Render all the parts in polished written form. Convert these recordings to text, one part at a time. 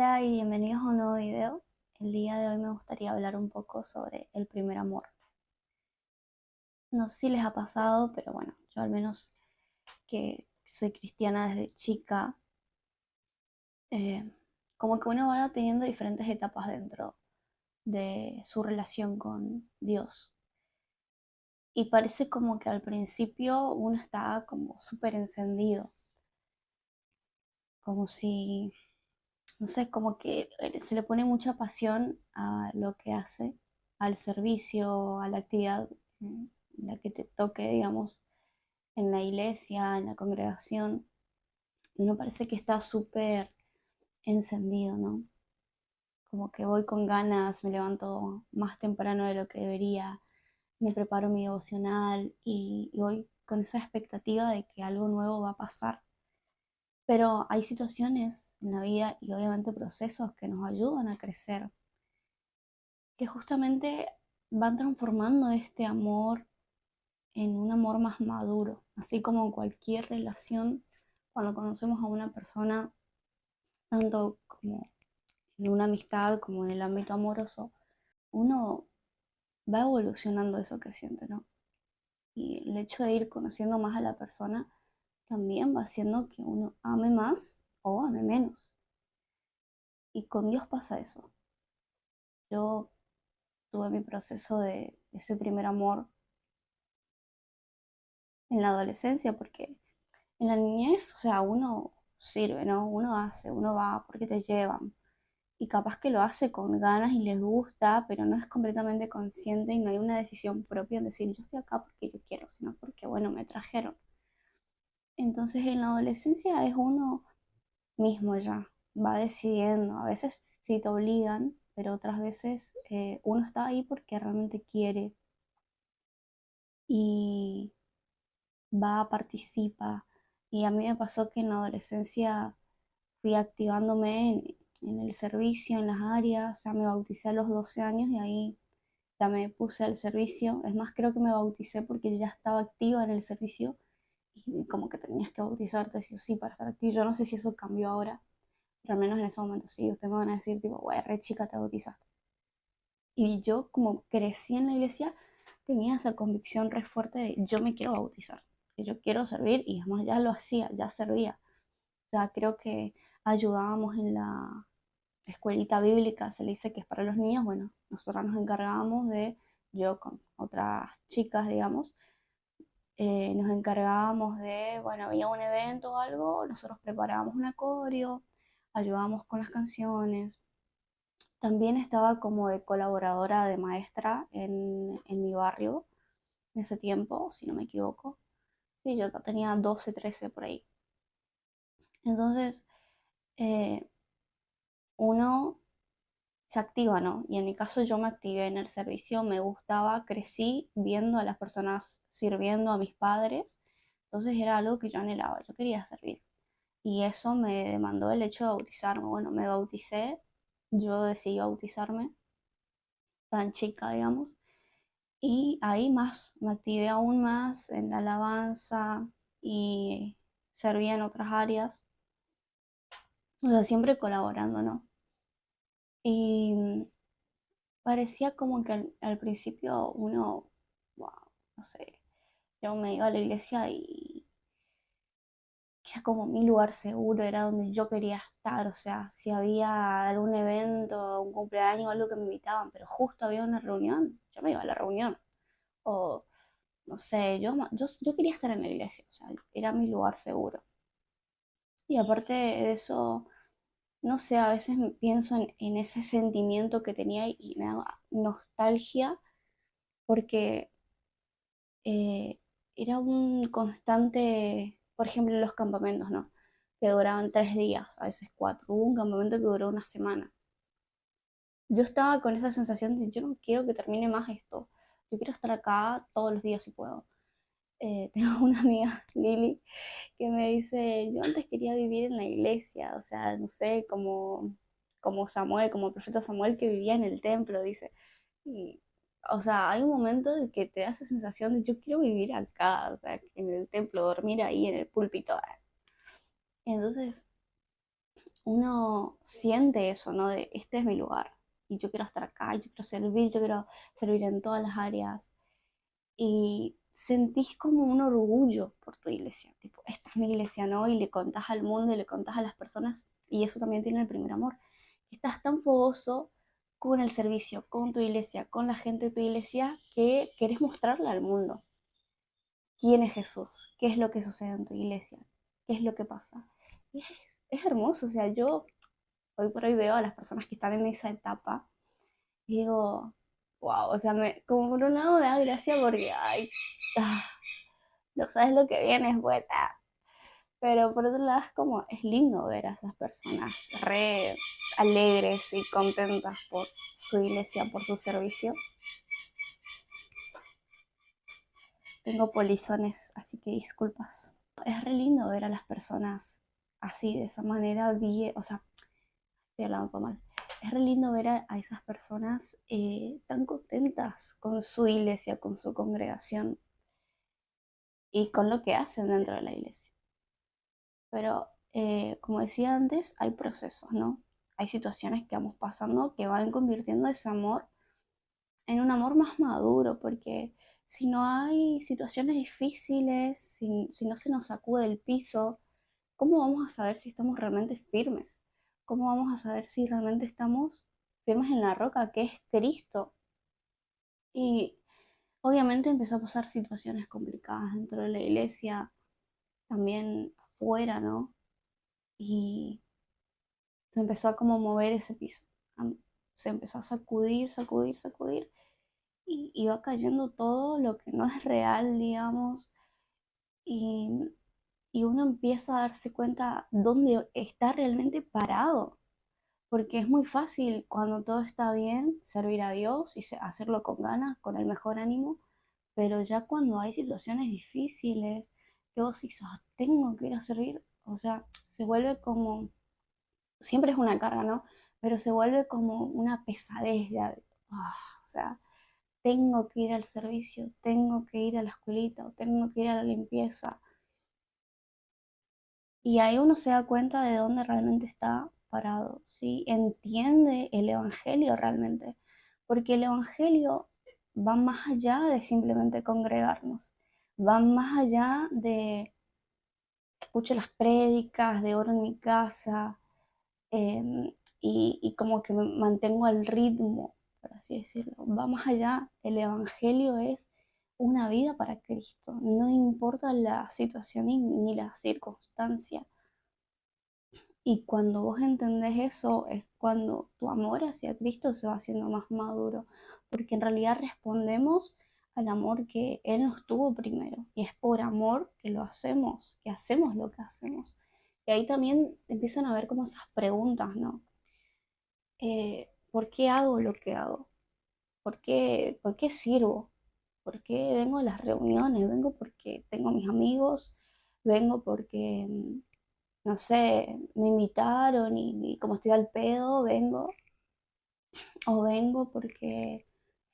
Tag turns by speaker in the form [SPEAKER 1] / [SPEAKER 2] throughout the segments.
[SPEAKER 1] Hola y bienvenidos a un nuevo video. El día de hoy me gustaría hablar un poco sobre el primer amor. No sé si les ha pasado, pero bueno, yo al menos que soy cristiana desde chica, eh, como que uno va teniendo diferentes etapas dentro de su relación con Dios. Y parece como que al principio uno está como súper encendido, como si, no sé, como que se le pone mucha pasión a lo que hace, al servicio, a la actividad la que te toque, digamos, en la iglesia, en la congregación. Y uno parece que está súper encendido, ¿no? Como que voy con ganas, me levanto más temprano de lo que debería, me preparo mi devocional y voy con esa expectativa de que algo nuevo va a pasar. Pero hay situaciones en la vida y obviamente procesos que nos ayudan a crecer, que justamente van transformando este amor en un amor más maduro, así como en cualquier relación, cuando conocemos a una persona, tanto como en una amistad como en el ámbito amoroso, uno va evolucionando eso que siente, ¿no? Y el hecho de ir conociendo más a la persona también va haciendo que uno ame más o ame menos. Y con Dios pasa eso. Yo tuve mi proceso de ese primer amor en la adolescencia, porque en la niñez, o sea, uno sirve, ¿no? Uno hace, uno va porque te llevan. Y capaz que lo hace con ganas y les gusta, pero no es completamente consciente y no hay una decisión propia en decir yo estoy acá porque yo quiero, sino porque, bueno, me trajeron. Entonces en la adolescencia es uno mismo ya, va decidiendo. A veces sí te obligan, pero otras veces uno está ahí porque realmente quiere y va, participa. Y a mí me pasó que en la adolescencia fui activándome en el servicio, en las áreas, o sea, me bauticé a los 12 años y ahí ya me puse al servicio. Es más, creo que me bauticé porque ya estaba activa en el servicio y como que tenías que bautizarte sí o sí para estar activo. Yo no sé si eso cambió ahora, pero al menos en ese momento sí. Ustedes me van a decir, tipo, güey, re chica te bautizaste. Y yo, como crecí en la iglesia, tenía esa convicción re fuerte de yo me quiero bautizar, que yo quiero servir y además ya lo hacía, ya servía. O sea, creo que ayudábamos en la escuelita bíblica, se le dice que es para los niños. Bueno, nosotros nos encargábamos de, yo con otras chicas, digamos, nos encargábamos de, bueno, había un evento o algo, nosotros preparábamos un acorio, ayudábamos con las canciones. También estaba como de colaboradora de maestra en mi barrio en ese tiempo, si no me equivoco. Sí, yo tenía 12 13 por ahí. Entonces, eh, uno se activa, ¿no? Y en mi caso yo me activé en el servicio, me gustaba, crecí viendo a las personas sirviendo a mis padres, entonces era algo que yo anhelaba, yo quería servir. Y eso me demandó el hecho de bautizarme. Bueno, me bauticé, yo decidí bautizarme, tan chica, digamos, y ahí más, me activé aún más en la alabanza y servía en otras áreas, o sea, siempre colaborando, ¿no? Y parecía como que al principio uno, wow, no sé, yo me iba a la iglesia y era como mi lugar seguro, era donde yo quería estar. O sea, si había algún evento, un cumpleaños o algo que me invitaban, pero justo había una reunión, yo me iba a la reunión. O no sé, yo quería estar en la iglesia, o sea, era mi lugar seguro. Y aparte de eso, no sé, a veces pienso en ese sentimiento que tenía y me da nostalgia porque eh, era un constante, por ejemplo, en los campamentos, ¿no? Que duraban 3 días, a veces 4. Hubo un campamento que duró una semana. Yo estaba con esa sensación de yo no quiero que termine más esto. Yo quiero estar acá todos los días si puedo. Tengo una amiga, Lili, que me dice, yo antes quería vivir en la iglesia, o sea, no sé, como Samuel, como el profeta Samuel que vivía en el templo, dice. Y, o sea, hay un momento en que te da esa sensación de yo quiero vivir acá, o sea, en el templo, dormir ahí en el púlpito. Entonces, uno siente eso, ¿no? De este es mi lugar y yo quiero estar acá, yo quiero servir en todas las áreas y sentís como un orgullo por tu iglesia, tipo, esta es mi iglesia, ¿no? Y le contás al mundo y le contás a las personas y eso también tiene el primer amor. Estás tan fogoso con el servicio, con tu iglesia, con la gente de tu iglesia, que querés mostrarle al mundo quién es Jesús, qué es lo que sucede en tu iglesia, qué es lo que pasa. Y es hermoso, o sea, yo hoy por hoy veo a las personas que están en esa etapa y digo, wow, o sea, como por un lado me da gracia porque, ay, ah, no sabes lo que viene pues, pero por otro lado es como, es lindo ver a esas personas re alegres y contentas por su iglesia, por su servicio. Tengo polizones, así que disculpas. Es re lindo ver a las personas así, de esa manera, o sea, estoy hablando todo mal. Es re lindo ver a esas personas tan contentas con su iglesia, con su congregación y con lo que hacen dentro de la iglesia. Pero, como decía antes, hay procesos, ¿no? Hay situaciones que vamos pasando que van convirtiendo ese amor en un amor más maduro, porque si no hay situaciones difíciles, si no se nos sacude el piso, ¿cómo vamos a saber si estamos realmente firmes? ¿Cómo vamos a saber si realmente estamos firmes en la roca que es Cristo? Y obviamente empezó a pasar situaciones complicadas dentro de la iglesia, también fuera, ¿no? Y se empezó a como mover ese piso. Se empezó a sacudir, sacudir, sacudir. Y va cayendo todo lo que no es real, digamos. Y, y uno empieza a darse cuenta dónde está realmente parado. Porque es muy fácil cuando todo está bien servir a Dios y hacerlo con ganas, con el mejor ánimo. Pero ya cuando hay situaciones difíciles, que vos dices, "Ah, tengo que ir a servir", o sea, se vuelve como siempre es una carga, ¿no? Pero se vuelve como una pesadez ya. O sea, tengo que ir al servicio, tengo que ir a la escuelita o tengo que ir a la limpieza. Y ahí uno se da cuenta de dónde realmente está parado, ¿sí? Entiende el Evangelio realmente, porque el Evangelio va más allá de simplemente congregarnos, va más allá de escucho las prédicas, de oro en mi casa, y como que me mantengo al ritmo, por así decirlo. Va más allá, el Evangelio es una vida para Cristo, no importa la situación ni la circunstancia. Y cuando vos entendés eso es cuando tu amor hacia Cristo se va haciendo más maduro, porque en realidad respondemos al amor que Él nos tuvo primero, y es por amor que lo hacemos, que hacemos lo que hacemos. Y ahí también empiezan a ver como esas preguntas, ¿no? ¿Por qué hago lo que hago? Por qué sirvo? ¿Por qué vengo a las reuniones? Vengo porque tengo mis amigos, vengo porque, no sé, me invitaron y como estoy al pedo, vengo, o vengo porque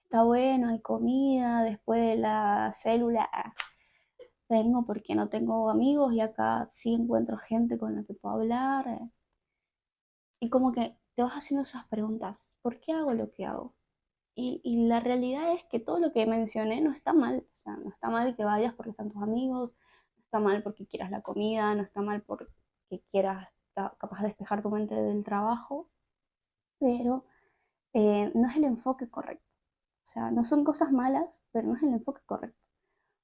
[SPEAKER 1] está bueno, hay comida, después de la célula, vengo porque no tengo amigos y acá sí encuentro gente con la que puedo hablar. Y como que te vas haciendo esas preguntas, ¿por qué hago lo que hago? Y la realidad es que todo lo que mencioné no está mal. O sea, no está mal que vayas porque están tus amigos, no está mal porque quieras la comida, no está mal porque quieras capaz de despejar tu mente del trabajo, pero no es el enfoque correcto. O sea, no son cosas malas, pero no es el enfoque correcto.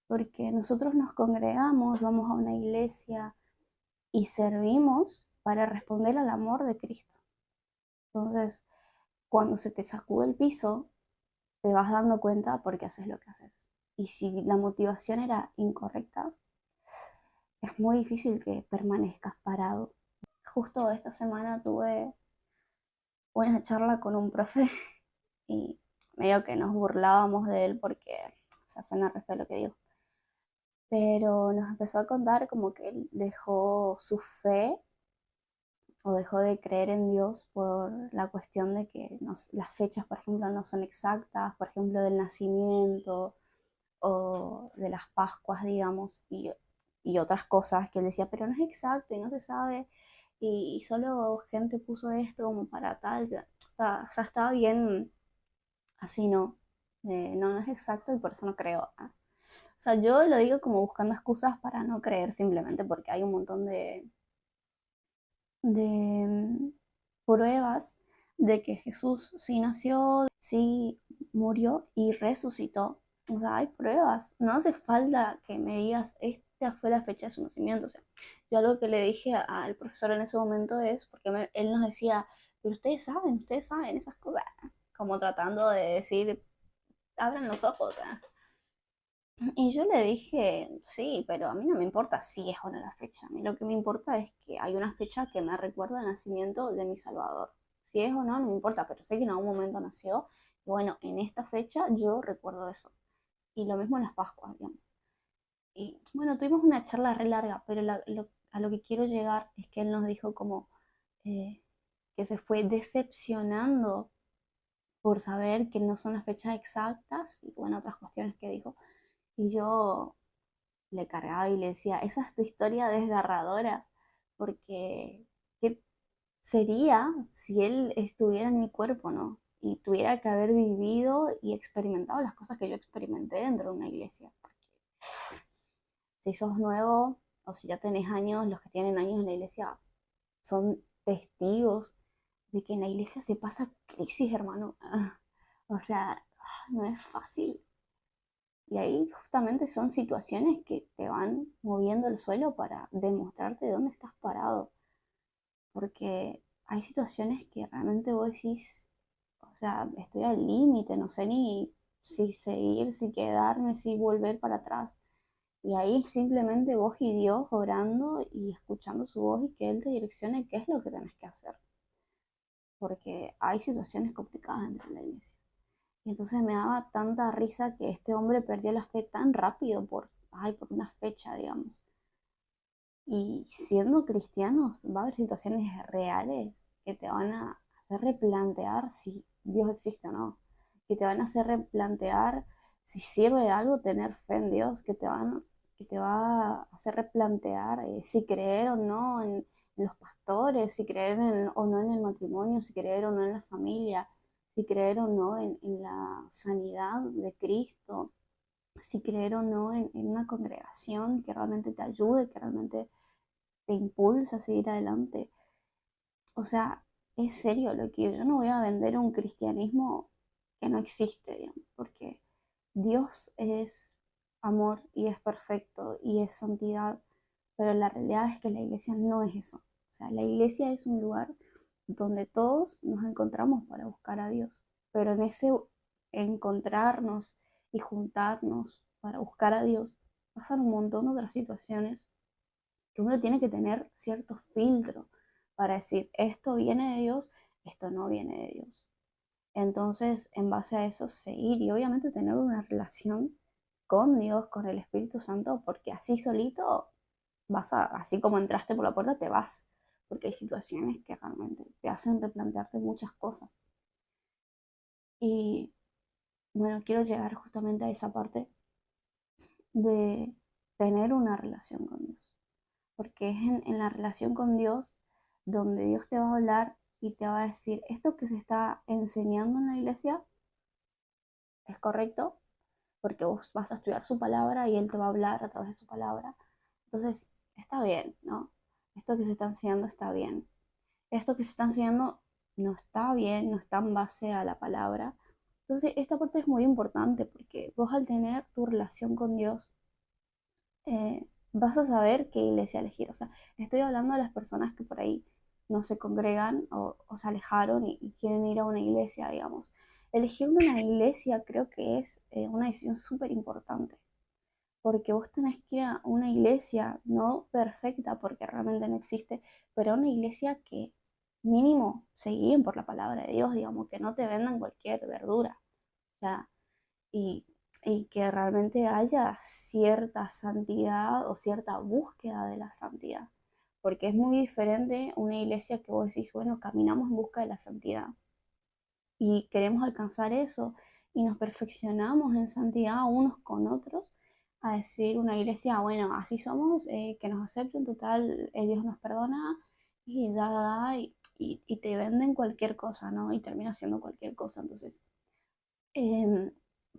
[SPEAKER 1] Porque nosotros nos congregamos, vamos a una iglesia y servimos para responder al amor de Cristo. Entonces, cuando se te sacude el piso, te vas dando cuenta por qué haces lo que haces. Y si la motivación era incorrecta, es muy difícil que permanezcas parado. Justo esta semana tuve una charla con un profe y medio que nos burlábamos de él porque, o sea, suena re feo lo que digo, pero nos empezó a contar como que él dejó su fe o dejó de creer en Dios por la cuestión de que las fechas, por ejemplo, no son exactas, por ejemplo, del nacimiento o de las Pascuas, digamos, y otras cosas que él decía, pero no es exacto y no se sabe. y solo gente puso esto como para tal, o sea, estaba bien así, ¿no? No, no es exacto y por eso no creo. O sea, yo lo digo como buscando excusas para no creer simplemente porque hay un montón de pruebas de que Jesús sí nació, sí murió y resucitó. O sea, hay pruebas. No hace falta que me digas, esta fue la fecha de su nacimiento. O sea, yo algo que le dije al profesor en ese momento es, porque él nos decía, pero ustedes saben esas cosas. Como tratando de decir, abran los ojos. Y yo le dije, sí, pero a mí no me importa si es o no la fecha. A mí lo que me importa es que hay una fecha que me recuerda el nacimiento de mi Salvador. Si es o no, no me importa, pero sé que en algún momento nació. Y bueno, en esta fecha yo recuerdo eso. Y lo mismo en las Pascuas, digamos. Y bueno, tuvimos una charla re larga, pero a lo que quiero llegar es que él nos dijo como eh, que se fue decepcionando por saber que no son las fechas exactas y bueno, otras cuestiones que dijo. Y yo le cargaba y le decía, esa es tu historia desgarradora, porque ¿qué sería si él estuviera en mi cuerpo, no? Y tuviera que haber vivido y experimentado las cosas que yo experimenté dentro de una iglesia. Porque si sos nuevo o si ya tenés años, los que tienen años en la iglesia son testigos de que en la iglesia se pasa crisis, hermano. O sea, no es fácil. Y ahí justamente son situaciones que te van moviendo el suelo para demostrarte dónde estás parado. Porque hay situaciones que realmente vos decís, o sea, estoy al límite, no sé ni si seguir, si quedarme, si volver para atrás. Y ahí simplemente vos y Dios orando y escuchando su voz y que Él te direccione qué es lo que tenés que hacer. Porque hay situaciones complicadas dentro de la iglesia. Y entonces me daba tanta risa que este hombre perdió la fe tan rápido por una fecha, digamos. Y siendo cristianos, va a haber situaciones reales que te van a hacer replantear si Dios existe o no. Que te van a hacer replantear si sirve de algo tener fe en Dios, que te va a hacer replantear si creer o no en los pastores, si creer o no en el matrimonio, si creer o no en la familia, si creer o no en la sanidad de Cristo, si creer o no en una congregación que realmente te ayude, que realmente te impulsa a seguir adelante. O sea, es serio lo que yo no voy a vender un cristianismo que no existe, digamos, porque Dios es amor y es perfecto y es santidad, pero la realidad es que la iglesia no es eso. O sea, la iglesia es un lugar donde todos nos encontramos para buscar a Dios, pero en ese encontrarnos y juntarnos para buscar a Dios pasan un montón de otras situaciones que uno tiene que tener cierto filtro para decir esto viene de Dios, esto no viene de Dios. Entonces, en base a eso, seguir y obviamente tener una relación con Dios, con el Espíritu Santo, porque así solito así como entraste por la puerta, te vas, porque hay situaciones que realmente te hacen replantearte muchas cosas. Y bueno, quiero llegar justamente a esa parte de tener una relación con Dios, porque es en la relación con Dios donde Dios te va a hablar y te va a decir, esto que se está enseñando en la iglesia es correcto, porque vos vas a estudiar su palabra y Él te va a hablar a través de su palabra. Entonces, está bien, ¿no? Esto que se está enseñando está bien. Esto que se está enseñando no está bien, no está en base a la palabra. Entonces, esta parte es muy importante porque vos al tener tu relación con Dios, vas a saber qué iglesia elegir. O sea, estoy hablando de las personas que por ahí no se congregan o se alejaron y quieren ir a una iglesia, digamos. Elegir una iglesia creo que es una decisión súper importante, porque vos tenés que ir a una iglesia no perfecta, porque realmente no existe, pero a una iglesia que mínimo se guíen por la palabra de Dios, digamos, que no te vendan cualquier verdura. O sea, y, y que realmente haya cierta santidad o cierta búsqueda de la santidad. Porque es muy diferente una iglesia que vos decís, bueno, caminamos en busca de la santidad y queremos alcanzar eso y nos perfeccionamos en santidad unos con otros, a decir una iglesia, bueno, así somos, que nos acepten, total, Dios nos perdona y y te venden cualquier cosa, ¿no? Y termina siendo cualquier cosa. Entonces, em,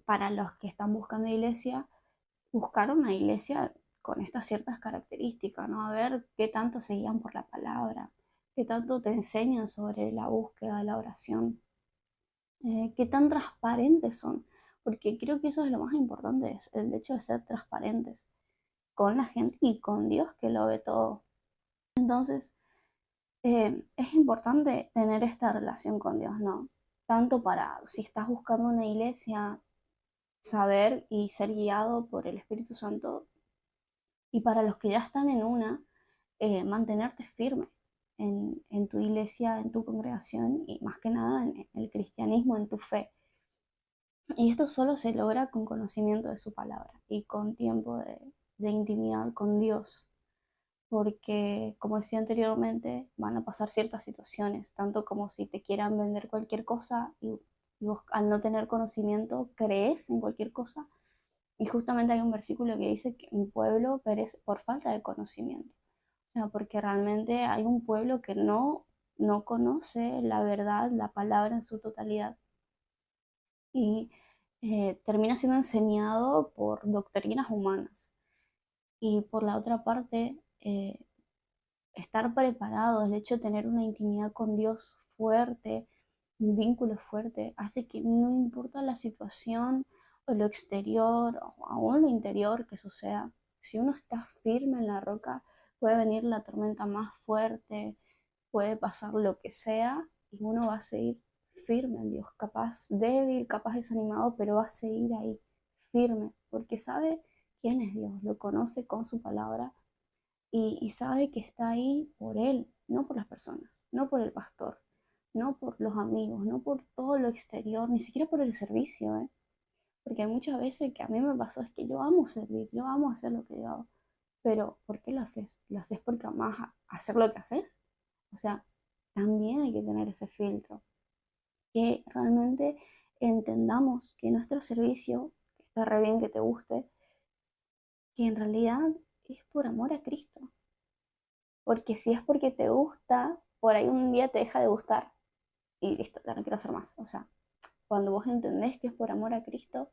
[SPEAKER 1] para los que están buscando iglesia, buscar una iglesia con estas ciertas características, ¿no? A ver qué tanto se guían por la palabra, qué tanto te enseñan sobre la búsqueda de la oración, qué tan transparentes son, porque creo que eso es lo más importante, es el hecho de ser transparentes con la gente y con Dios que lo ve todo. Entonces, es importante tener esta relación con Dios, ¿no? Tanto para si estás buscando una iglesia, saber y ser guiado por el Espíritu Santo, y para los que ya están en una, mantenerte firme en tu iglesia, en tu congregación y más que nada en el cristianismo, en tu fe. Y esto solo se logra con conocimiento de su palabra y con tiempo de intimidad con Dios, porque como decía anteriormente, van a pasar ciertas situaciones, tanto como si te quieran vender cualquier cosa y vos al no tener conocimiento crees en cualquier cosa. Y justamente hay un versículo que dice que un pueblo perece por falta de conocimiento. O sea, porque realmente hay un pueblo que no conoce la verdad, la palabra en su totalidad. Y termina siendo enseñado por doctrinas humanas. Y por la otra parte, estar preparado, el hecho de tener una intimidad con Dios fuerte, un vínculo fuerte, hace que no importa la situación o lo exterior o aún lo interior que suceda, si uno está firme en la roca, puede venir la tormenta más fuerte, puede pasar lo que sea y uno va a seguir firme en Dios, capaz débil, capaz desanimado, pero va a seguir ahí firme, porque sabe quién es Dios, lo conoce con su palabra y sabe que está ahí por él, no por las personas, no por el pastor, no por los amigos, no por todo lo exterior, ni siquiera por el servicio, ¿eh? Porque hay muchas veces que a mí me pasó, es que yo amo servir, yo amo hacer lo que yo hago, pero ¿por qué lo haces? ¿Lo haces porque amas hacer lo que haces? O sea, también hay que tener ese filtro, que realmente entendamos que nuestro servicio, que está re bien que te guste, que en realidad es por amor a Cristo. Porque si es porque te gusta, por ahí un día te deja de gustar y listo, ya no quiero hacer más. O sea, cuando vos entendés que es por amor a Cristo,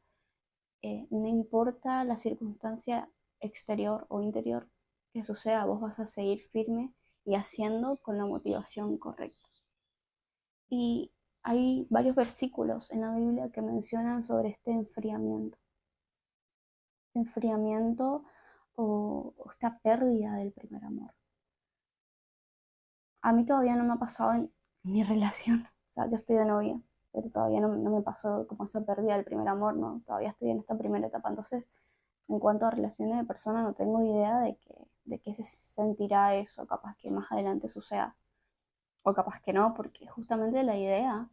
[SPEAKER 1] no importa la circunstancia exterior o interior que suceda, vos vas a seguir firme y haciendo con la motivación correcta. Y hay varios versículos en la Biblia que mencionan sobre este enfriamiento o esta pérdida del primer amor. A mí todavía no me ha pasado en mi relación, o sea, yo estoy de novia, pero todavía no me pasó como esa pérdida del primer amor, ¿no? Todavía estoy en esta primera etapa, entonces, en cuanto a relaciones de persona, no tengo idea de qué se sentirá eso, capaz que más adelante suceda, o capaz que no, porque justamente la idea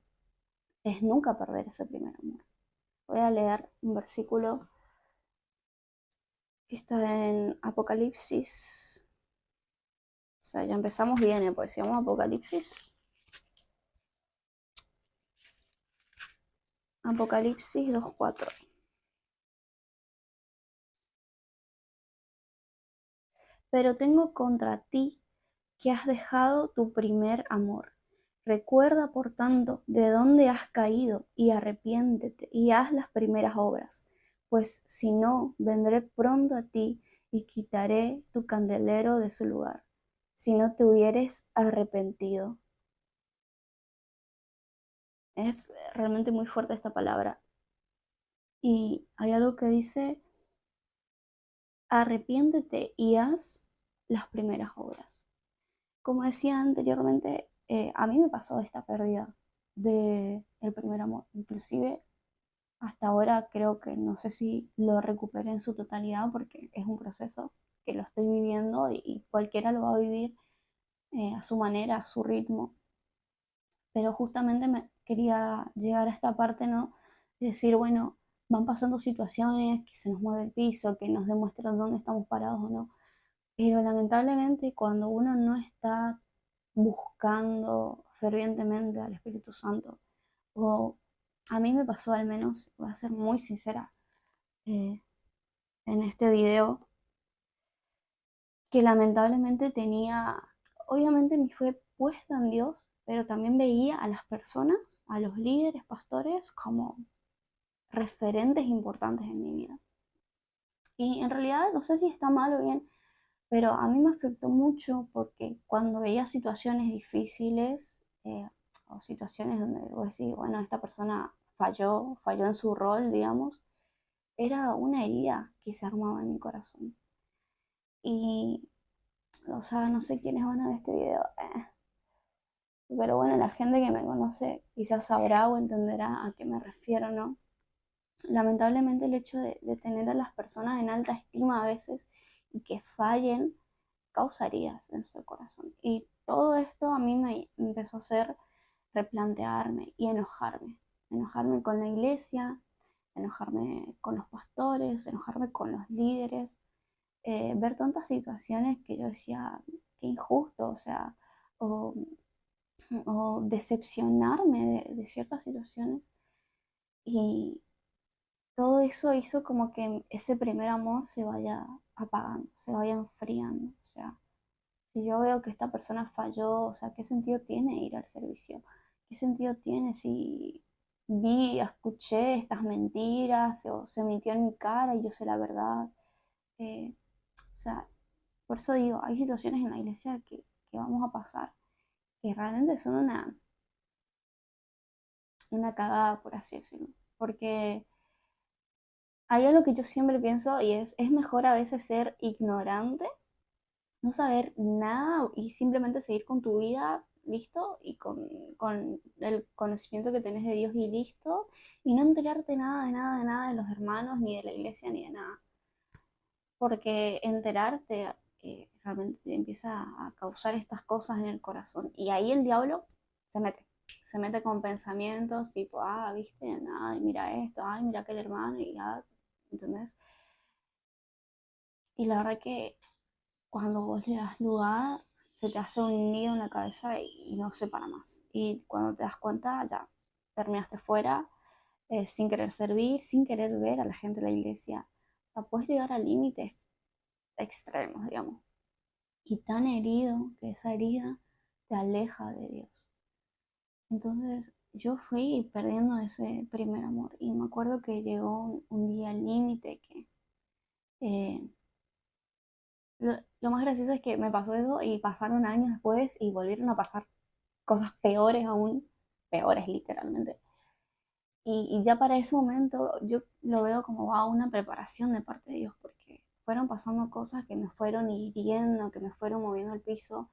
[SPEAKER 1] es nunca perder ese primer amor. Voy a leer un versículo que está en Apocalipsis, o sea, ya empezamos bien, pues si vamos a Apocalipsis 2:4. Pero tengo contra ti que has dejado tu primer amor. Recuerda, por tanto, de dónde has caído y arrepiéntete y haz las primeras obras, pues si no, vendré pronto a ti y quitaré tu candelero de su lugar, si no te hubieres arrepentido. Es realmente muy fuerte esta palabra. Y hay algo que dice, arrepiéntete y haz las primeras obras. Como decía anteriormente, a mí me pasó esta pérdida del primer amor. Inclusive hasta ahora creo que no sé si lo recuperé en su totalidad porque es un proceso que lo estoy viviendo y cualquiera lo va a vivir a su manera, a su ritmo. Pero justamente me quería llegar a esta parte, ¿no? De decir, bueno, van pasando situaciones que se nos mueve el piso, que nos demuestran dónde estamos parados o no. Pero lamentablemente cuando uno no está buscando fervientemente al Espíritu Santo, o a mí me pasó al menos, voy a ser muy sincera eh, en este video, que lamentablemente tenía obviamente mi fe puesta en Dios, pero también veía a las personas, a los líderes, pastores, como referentes importantes en mi vida. Y en realidad no sé si está mal o bien, pero a mí me afectó mucho porque cuando veía situaciones difíciles o situaciones donde vos decís, bueno, esta persona falló en su rol, digamos, era una herida que se armaba en mi corazón. Y, o sea, no sé quiénes van a ver este video, pero bueno, la gente que me conoce quizás sabrá o entenderá a qué me refiero, ¿no? Lamentablemente el hecho de tener a las personas en alta estima a veces y que fallen causa heridas en nuestro corazón. Y todo esto a mí me empezó a hacer replantearme y enojarme. Enojarme con la iglesia, enojarme con los pastores, enojarme con los líderes, ver tantas situaciones que yo decía, qué injusto, o sea, o, o decepcionarme de ciertas situaciones. Y todo eso hizo como que ese primer amor se vaya apagando, se vaya enfriando. O sea, si yo veo que esta persona falló, o sea, ¿qué sentido tiene ir al servicio? ¿Qué sentido tiene si escuché estas mentiras o se mintió en mi cara y yo sé la verdad? O sea, por eso digo, hay situaciones en la iglesia que vamos a pasar que realmente son una cagada, por así decirlo. Porque hay algo que yo siempre pienso y es mejor a veces ser ignorante, no saber nada y simplemente seguir con tu vida, listo, y con el conocimiento que tenés de Dios y listo, y no enterarte nada, de nada, de nada de los hermanos, ni de la iglesia, ni de nada. Porque enterarte realmente te empieza a causar estas cosas en el corazón. Y ahí el diablo se mete. Se mete con pensamientos tipo, viste, ay, mira esto, ay, mira aquel hermano, y ya, ¿entendés? Y la verdad que cuando vos le das lugar, se te hace un nido en la cabeza y no se para más. Y cuando te das cuenta, ya terminaste fuera, sin querer servir, sin querer ver a la gente de la iglesia. O sea, puedes llegar a límites extremos, digamos. Y tan herido que esa herida te aleja de Dios. Entonces yo fui perdiendo ese primer amor. Y me acuerdo que llegó un día al límite que eh, lo más gracioso es que me pasó eso y pasaron años después y volvieron a pasar cosas peores aún, peores literalmente. Y ya para ese momento yo lo veo como una preparación de parte de Dios, porque fueron pasando cosas que me fueron hiriendo, que me fueron moviendo el piso,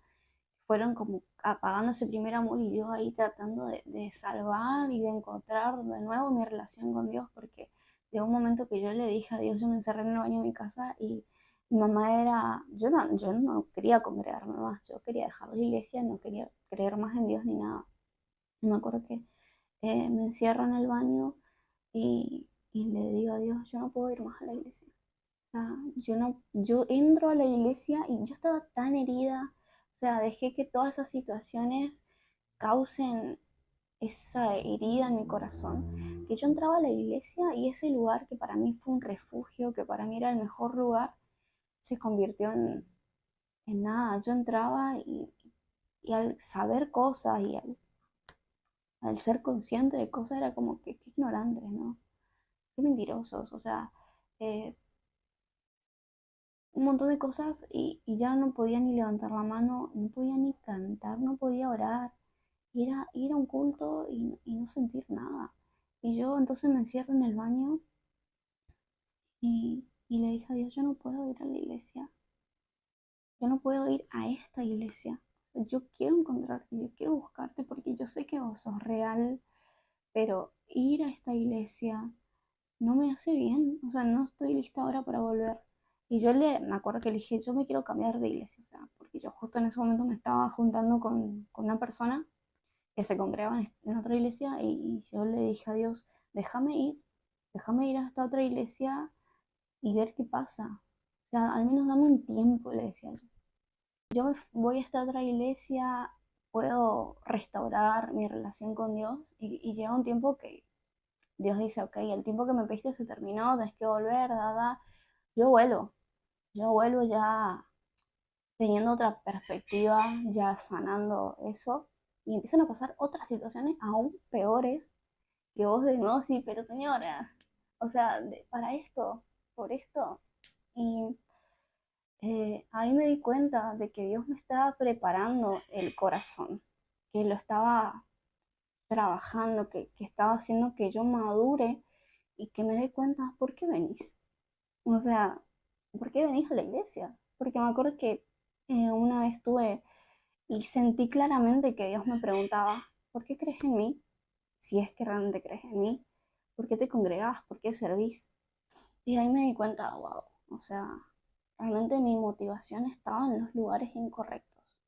[SPEAKER 1] fueron como apagando ese primer amor y yo ahí tratando de salvar y de encontrar de nuevo mi relación con Dios, porque llegó un momento que yo le dije a Dios, yo me encerré en el baño de mi casa y mi mamá era, yo no quería congregarme más, yo quería dejar la iglesia, no quería creer más en Dios ni nada. Y me acuerdo que me encierro en el baño y le digo a Dios, yo no puedo ir más a la iglesia. O sea, yo no, yo entro a la iglesia y yo estaba tan herida, o sea, dejé que todas esas situaciones causen esa herida en mi corazón, que yo entraba a la iglesia y ese lugar que para mí fue un refugio, que para mí era el mejor lugar, se convirtió en nada. Yo entraba y al saber cosas y al ser consciente de cosas era como que qué ignorantes, ¿no? Qué mentirosos, o sea, eh, un montón de cosas y ya no podía ni levantar la mano, no podía ni cantar, no podía orar, ir a un culto y no sentir nada. Y yo entonces me encierro en el baño y le dije a Dios, yo no puedo ir a la iglesia, yo no puedo ir a esta iglesia. O sea, yo quiero encontrarte, yo quiero buscarte porque yo sé que vos sos real, pero ir a esta iglesia no me hace bien, o sea, no estoy lista ahora para volver. Y me acuerdo que le dije, yo me quiero cambiar de iglesia, o sea, porque yo justo en ese momento me estaba juntando con una persona que se congregaba en otra iglesia y yo le dije a Dios, déjame ir a esta otra iglesia y ver qué pasa. O sea, al menos dame un tiempo, le decía yo. Voy a esta otra iglesia, puedo restaurar mi relación con Dios y llega un tiempo que Dios dice, ok, el tiempo que me pediste se terminó, tenés que volver, da. Yo vuelvo, yo vuelvo ya teniendo otra perspectiva, ya sanando eso, y empiezan a pasar otras situaciones aún peores que vos de nuevo sí, pero señora, o sea, para esto, por esto. Y ahí me di cuenta de que Dios me estaba preparando el corazón, que lo estaba trabajando, que estaba haciendo que yo madure y que me dé cuenta, ¿por qué venís? O sea, ¿por qué venís a la iglesia? Porque me acuerdo que una vez tuve y sentí claramente que Dios me preguntaba, ¿por qué crees en mí? Si es que realmente crees en mí, ¿por qué te congregás? ¿Por qué servís? Y ahí me di cuenta, wow, o sea, realmente mi motivación estaba en los lugares incorrectos.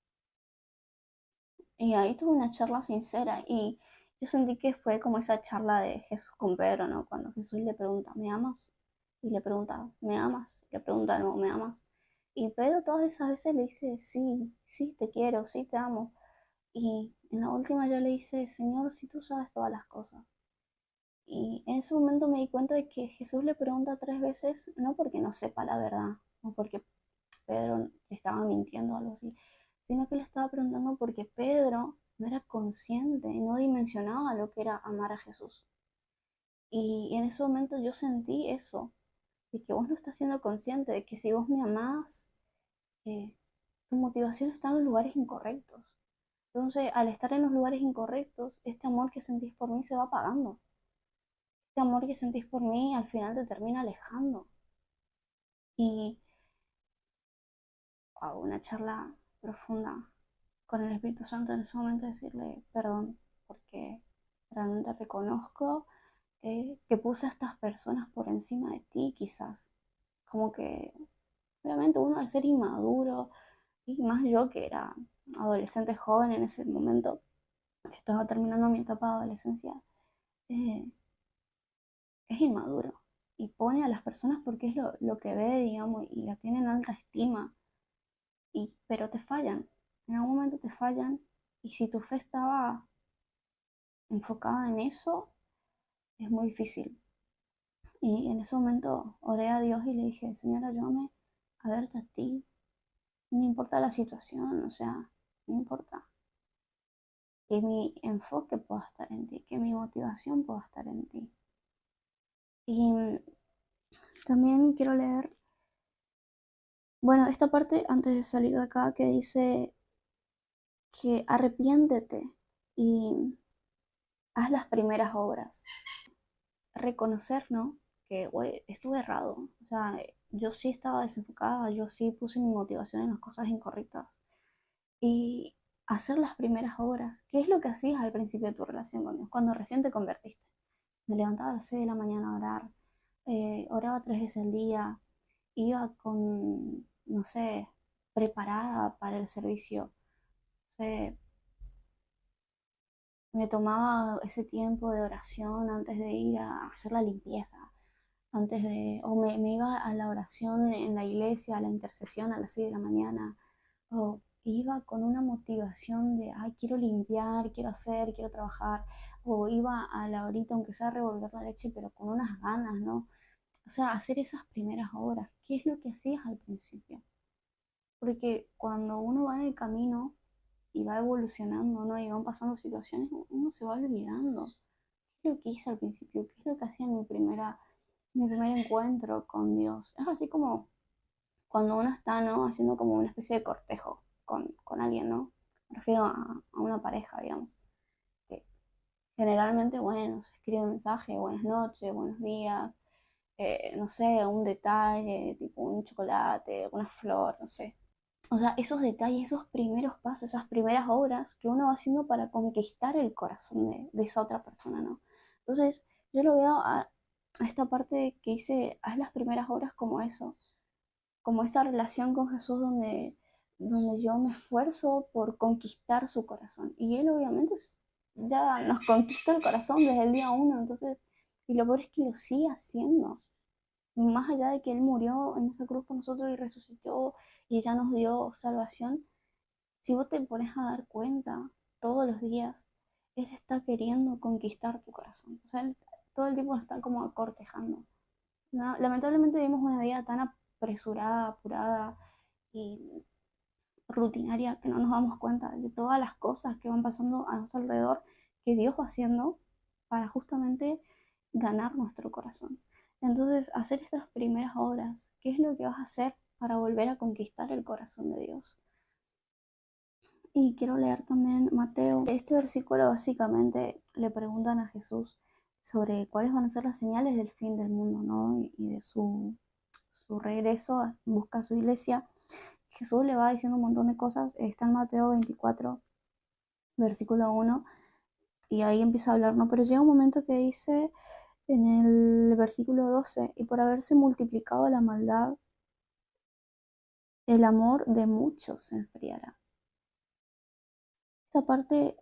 [SPEAKER 1] Y ahí tuve una charla sincera y yo sentí que fue como esa charla de Jesús con Pedro, ¿no? Cuando Jesús le pregunta, ¿me amas? Y le pregunta, ¿me amas? Y le pregunta, no, ¿me amas? Y Pedro todas esas veces le dice, sí, sí, te quiero, sí, te amo. Y en la última ya le dice, Señor, si tú sabes todas las cosas. Y en ese momento me di cuenta de que Jesús le pregunta 3 veces, no porque no sepa la verdad, o porque Pedro le estaba mintiendo o algo así, sino que le estaba preguntando porque Pedro no era consciente y no dimensionaba lo que era amar a Jesús. Y en ese momento yo sentí eso, de que vos no estás siendo consciente de que si vos me amás, eh, tu motivación está en los lugares incorrectos. Entonces, al estar en los lugares incorrectos, este amor que sentís por mí se va apagando. Este amor que sentís por mí al final te termina alejando. Y hago una charla profunda con el Espíritu Santo en ese momento, decirle perdón, porque realmente reconozco que puse a estas personas por encima de ti, quizás. Como que, obviamente, uno al ser inmaduro, y más yo que era adolescente joven en ese momento, que estaba terminando mi etapa de adolescencia, eh, es inmaduro y pone a las personas porque es lo que ve, digamos, y la tiene en alta estima, pero te fallan, en algún momento te fallan, y si tu fe estaba enfocada en eso, es muy difícil. Y en ese momento oré a Dios y le dije, Señor, ayúdame a verte a ti, no importa la situación, o sea, no importa, que mi enfoque pueda estar en ti, que mi motivación pueda estar en ti. Y también quiero leer, bueno, esta parte antes de salir de acá que dice que arrepiéntete y haz las primeras obras. Reconocer, ¿no? Que, güey, estuve errado. O sea, yo sí estaba desenfocada, yo sí puse mi motivación en las cosas incorrectas. Y hacer las primeras obras. ¿Qué es lo que hacías al principio de tu relación con Dios? Cuando recién te convertiste. Me levantaba a las 6 de la mañana a orar. Oraba 3 veces al día. Iba con, no sé, preparada para el servicio. No sé, me tomaba ese tiempo de oración antes de ir a hacer la limpieza, o me iba a la oración en la iglesia, a la intercesión a las 6 de la mañana, o iba con una motivación de, ay, quiero limpiar, quiero hacer, quiero trabajar, o iba a la horita, aunque sea a revolver la leche, pero con unas ganas, ¿no? O sea, hacer esas primeras horas, ¿qué es lo que hacías al principio? Porque cuando uno va en el camino y va evolucionando, ¿no? Y van pasando situaciones, uno se va olvidando. ¿Qué es lo que hice al principio? ¿Qué es lo que hacía en mi primer encuentro con Dios? Es así como cuando uno está, ¿no? Haciendo como una especie de cortejo con alguien, ¿no? Me refiero a una pareja, digamos. Que generalmente, bueno, se escribe un mensaje, buenas noches, buenos días, no sé, un detalle, tipo un chocolate, una flor, no sé. O sea, esos detalles, esos primeros pasos, esas primeras obras que uno va haciendo para conquistar el corazón de esa otra persona, ¿no? Entonces, yo lo veo a esta parte que dice, haz las primeras obras como eso, como esta relación con Jesús donde yo me esfuerzo por conquistar su corazón. Y Él obviamente ya nos conquistó el corazón desde el día uno, entonces, y lo peor es que lo sigue haciendo. Más allá de que Él murió en esa cruz por nosotros y resucitó y ya nos dio salvación, si vos te pones a dar cuenta todos los días, Él está queriendo conquistar tu corazón. O sea, Él todo el tiempo está como acortejando. No, lamentablemente vivimos una vida tan apresurada, apurada, y rutinaria, que no nos damos cuenta de todas las cosas que van pasando a nuestro alrededor, que Dios va haciendo para justamente ganar nuestro corazón. Entonces, hacer estas primeras obras, ¿qué es lo que vas a hacer para volver a conquistar el corazón de Dios? Y quiero leer también Mateo. Este versículo básicamente le preguntan a Jesús sobre cuáles van a ser las señales del fin del mundo, ¿no? Y de su regreso en busca de su iglesia. Jesús le va diciendo un montón de cosas. Está en Mateo 24, versículo 1, y ahí empieza a hablar, ¿no? Pero llega un momento que dice en el versículo 12, y por haberse multiplicado la maldad, el amor de muchos se enfriará. Esta parte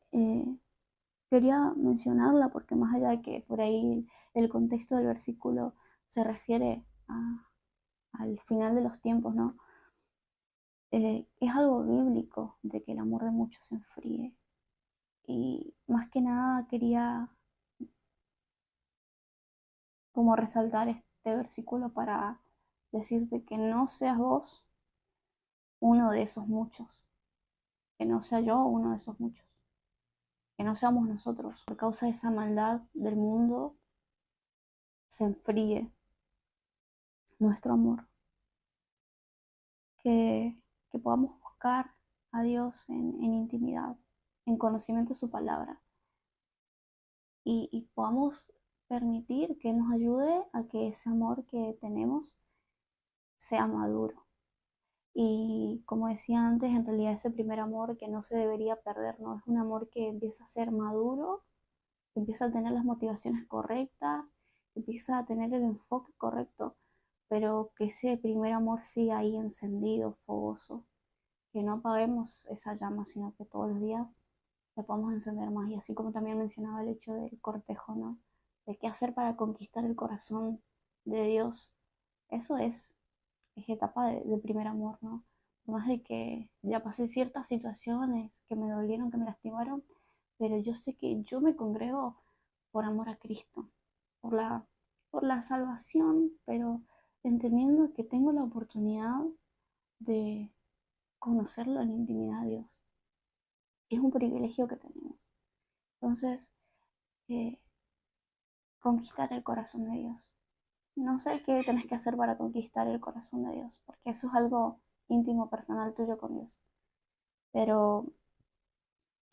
[SPEAKER 1] quería mencionarla porque más allá de que por ahí el contexto del versículo se refiere al final de los tiempos, ¿no? Es algo bíblico de que el amor de muchos se enfríe. Y más que nada quería como resaltar este versículo para decirte que no seas vos uno de esos muchos, que no sea yo uno de esos muchos, que no seamos nosotros. Por causa de esa maldad del mundo se enfríe nuestro amor. Que podamos buscar a Dios en intimidad, en conocimiento de su palabra, y podamos permitir que nos ayude a que ese amor que tenemos sea maduro. Y como decía antes, en realidad ese primer amor que no se debería perder, ¿no? Es un amor que empieza a ser maduro, que empieza a tener las motivaciones correctas, que empieza a tener el enfoque correcto, pero que ese primer amor siga ahí encendido, fogoso, que no apaguemos esa llama, sino que todos los días la podamos encender más. Y así como también mencionaba el hecho del cortejo, ¿no? De qué hacer para conquistar el corazón de Dios. Eso es etapa de primer amor, ¿no? Más de que ya pasé ciertas situaciones que me dolieron, que me lastimaron, pero yo sé que yo me congrego por amor a Cristo, por por la salvación, pero entendiendo que tengo la oportunidad de conocerlo en intimidad a Dios. Es un privilegio que tenemos. Entonces, eh, conquistar el corazón de Dios. No sé qué tenés que hacer para conquistar el corazón de Dios, porque eso es algo íntimo, personal tuyo con Dios. Pero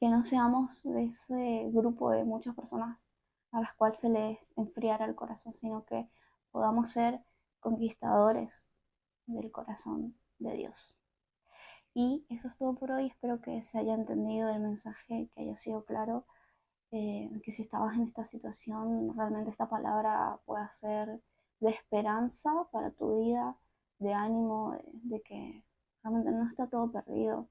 [SPEAKER 1] que no seamos de ese grupo de muchas personas a las cuales se les enfriara el corazón, sino que podamos ser conquistadores del corazón de Dios. Y eso es todo por hoy. Espero que se haya entendido el mensaje, que haya sido claro, que si estabas en esta situación, realmente esta palabra pueda ser de esperanza para tu vida, de ánimo, de que realmente no está todo perdido.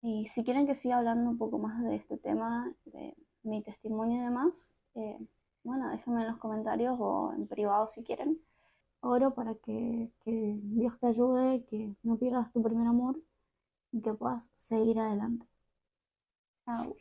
[SPEAKER 1] Y si quieren que siga hablando un poco más de este tema, de mi testimonio y demás, bueno, déjenme en los comentarios o en privado si quieren. Oro para que Dios te ayude, que no pierdas tu primer amor y que puedas seguir adelante. Chao.